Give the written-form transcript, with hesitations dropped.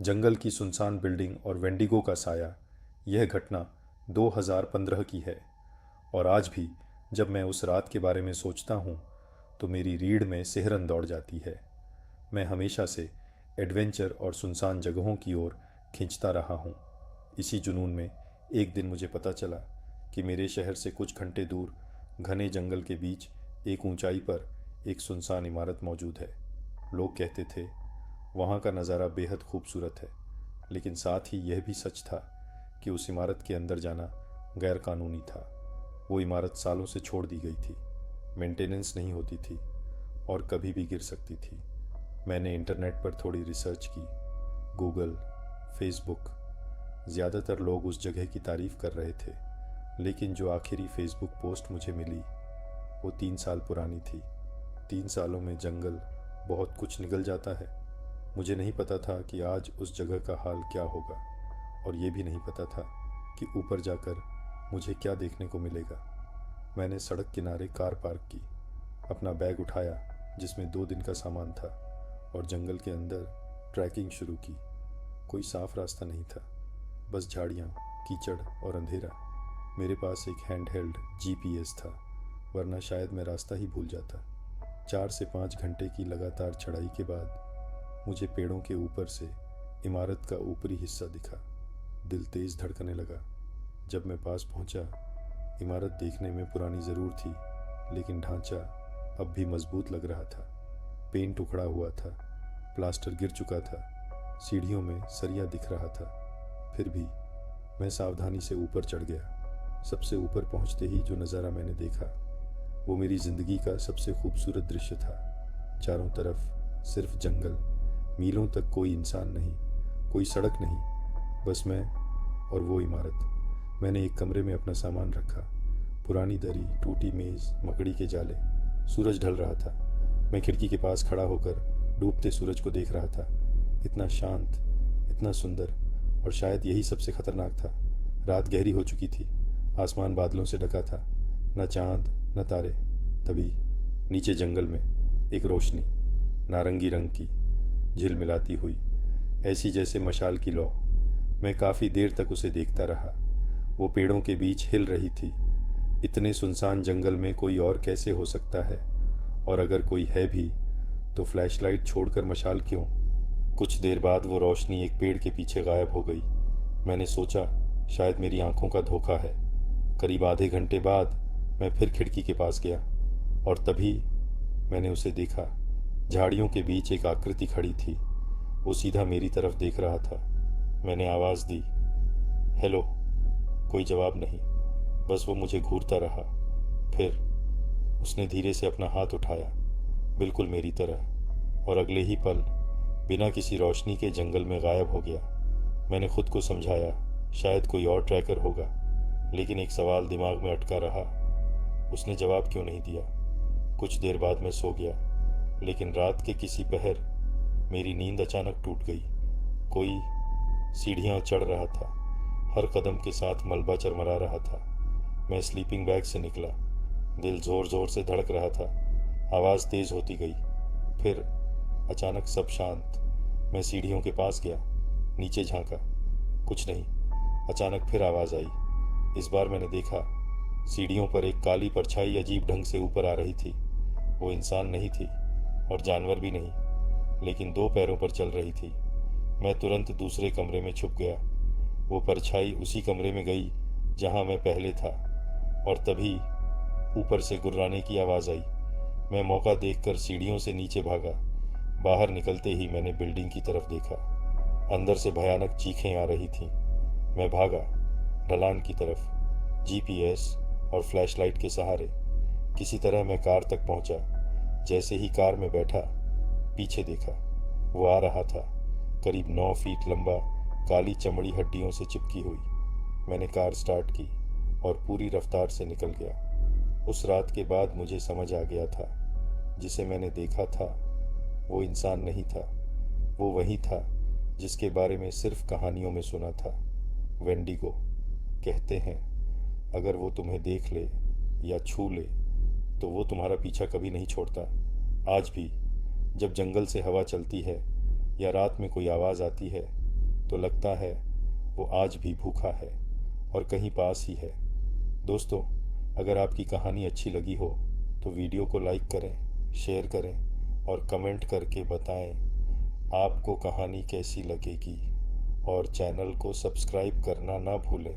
जंगल की सुनसान बिल्डिंग और वेंडिगो का साया, यह घटना 2015 की है। और आज भी जब मैं उस रात के बारे में सोचता हूँ तो मेरी रीढ़ में सिहरन दौड़ जाती है। मैं हमेशा से एडवेंचर और सुनसान जगहों की ओर खींचता रहा हूँ। इसी जुनून में एक दिन मुझे पता चला कि मेरे शहर से कुछ घंटे दूर घने जंगल के बीच एक ऊंचाई पर एक सुनसान इमारत मौजूद है। लोग कहते थे वहाँ का नज़ारा बेहद खूबसूरत है, लेकिन साथ ही यह भी सच था कि उस इमारत के अंदर जाना गैर कानूनी था। वो इमारत सालों से छोड़ दी गई थी, मेंटेनेंस नहीं होती थी और कभी भी गिर सकती थी। मैंने इंटरनेट पर थोड़ी रिसर्च की, गूगल, फेसबुक। ज़्यादातर लोग उस जगह की तारीफ़ कर रहे थे, लेकिन जो आखिरी फेसबुक पोस्ट मुझे मिली वो 3 साल पुरानी थी। 3 सालों में जंगल बहुत कुछ निकल जाता है। मुझे नहीं पता था कि आज उस जगह का हाल क्या होगा, और ये भी नहीं पता था कि ऊपर जाकर मुझे क्या देखने को मिलेगा। मैंने सड़क किनारे कार पार्क की, अपना बैग उठाया जिसमें 2 दिन का सामान था, और जंगल के अंदर ट्रैकिंग शुरू की। कोई साफ रास्ता नहीं था, बस झाड़ियाँ, कीचड़ और अंधेरा। मेरे पास एक हैंड हेल्ड जीपीएस था, वरना शायद मैं रास्ता ही भूल जाता। 4 से 5 घंटे की लगातार चढ़ाई के बाद मुझे पेड़ों के ऊपर से इमारत का ऊपरी हिस्सा दिखा। दिल तेज धड़कने लगा। जब मैं पास पहुंचा, इमारत देखने में पुरानी ज़रूर थी, लेकिन ढांचा अब भी मजबूत लग रहा था। पेंट उखड़ा हुआ था, प्लास्टर गिर चुका था, सीढ़ियों में सरिया दिख रहा था। फिर भी मैं सावधानी से ऊपर चढ़ गया। सबसे ऊपर पहुंचते ही जो नज़ारा मैंने देखा वो मेरी ज़िंदगी का सबसे खूबसूरत दृश्य था। चारों तरफ सिर्फ जंगल, मीलों तक कोई इंसान नहीं, कोई सड़क नहीं, बस मैं और वो इमारत। मैंने एक कमरे में अपना सामान रखा, पुरानी दरी, टूटी मेज़, मकड़ी के जाले। सूरज ढल रहा था। मैं खिड़की के पास खड़ा होकर डूबते सूरज को देख रहा था। इतना शांत, इतना सुंदर, और शायद यही सबसे खतरनाक था। रात गहरी हो चुकी थी, आसमान बादलों से ढका था, न चांद न तारे। तभी नीचे जंगल में एक रोशनी, नारंगी रंग की, झिलमिलाती हुई, ऐसी जैसे मशाल की लौ। मैं काफ़ी देर तक उसे देखता रहा। वो पेड़ों के बीच हिल रही थी। इतने सुनसान जंगल में कोई और कैसे हो सकता है, और अगर कोई है भी तो फ्लैशलाइट छोड़कर मशाल क्यों? कुछ देर बाद वो रोशनी एक पेड़ के पीछे गायब हो गई। मैंने सोचा शायद मेरी आंखों का धोखा है। करीब आधे घंटे बाद मैं फिर खिड़की के पास गया, और तभी मैंने उसे देखा। झाड़ियों के बीच एक आकृति खड़ी थी। वो सीधा मेरी तरफ देख रहा था। मैंने आवाज़ दी, हेलो। कोई जवाब नहीं, बस वो मुझे घूरता रहा। फिर उसने धीरे से अपना हाथ उठाया, बिल्कुल मेरी तरह, और अगले ही पल बिना किसी रोशनी के जंगल में गायब हो गया। मैंने खुद को समझाया शायद कोई और ट्रैकर होगा, लेकिन एक सवाल दिमाग में अटका रहा, उसने जवाब क्यों नहीं दिया? कुछ देर बाद मैं सो गया, लेकिन रात के किसी पहर मेरी नींद अचानक टूट गई। कोई सीढ़ियाँ चढ़ रहा था, हर कदम के साथ मलबा चरमरा रहा था। मैं स्लीपिंग बैग से निकला, दिल ज़ोर ज़ोर से धड़क रहा था। आवाज़ तेज़ होती गई, फिर अचानक सब शांत। मैं सीढ़ियों के पास गया, नीचे झांका, कुछ नहीं। अचानक फिर आवाज़ आई। इस बार मैंने देखा, सीढ़ियों पर एक काली परछाई अजीब ढंग से ऊपर आ रही थी। वो इंसान नहीं थी और जानवर भी नहीं, लेकिन 2 पैरों पर चल रही थी। मैं तुरंत दूसरे कमरे में छुप गया। वो परछाई उसी कमरे में गई जहां मैं पहले था, और तभी ऊपर से गुर्राने की आवाज़ आई। मैं मौका देखकर सीढ़ियों से नीचे भागा। बाहर निकलते ही मैंने बिल्डिंग की तरफ देखा। अंदर से भयानक चीखें आ रही थीं। मैं भागा ढलान की तरफ, जीपीएस और फ्लैशलाइट के सहारे। किसी तरह मैं कार तक पहुंचा। जैसे ही कार में बैठा, पीछे देखा। वो आ रहा था, करीब 9 फीट लंबा, काली चमड़ी हड्डियों से चिपकी हुई। मैंने कार स्टार्ट की और पूरी रफ्तार से निकल गया। उस रात के बाद मुझे समझ आ गया था, जिसे मैंने देखा था वो इंसान नहीं था। वो वही था जिसके बारे में सिर्फ कहानियों में सुना था। वेंडिगो। कहते हैं अगर वो तुम्हें देख ले या छू ले तो वो तुम्हारा पीछा कभी नहीं छोड़ता। आज भी जब जंगल से हवा चलती है या रात में कोई आवाज़ आती है, तो लगता है वो आज भी भूखा है और कहीं पास ही है। दोस्तों, अगर आपकी कहानी अच्छी लगी हो तो वीडियो को लाइक करें, शेयर करें और कमेंट करके बताएं आपको कहानी कैसी लगेगी, और चैनल को सब्सक्राइब करना ना भूलें।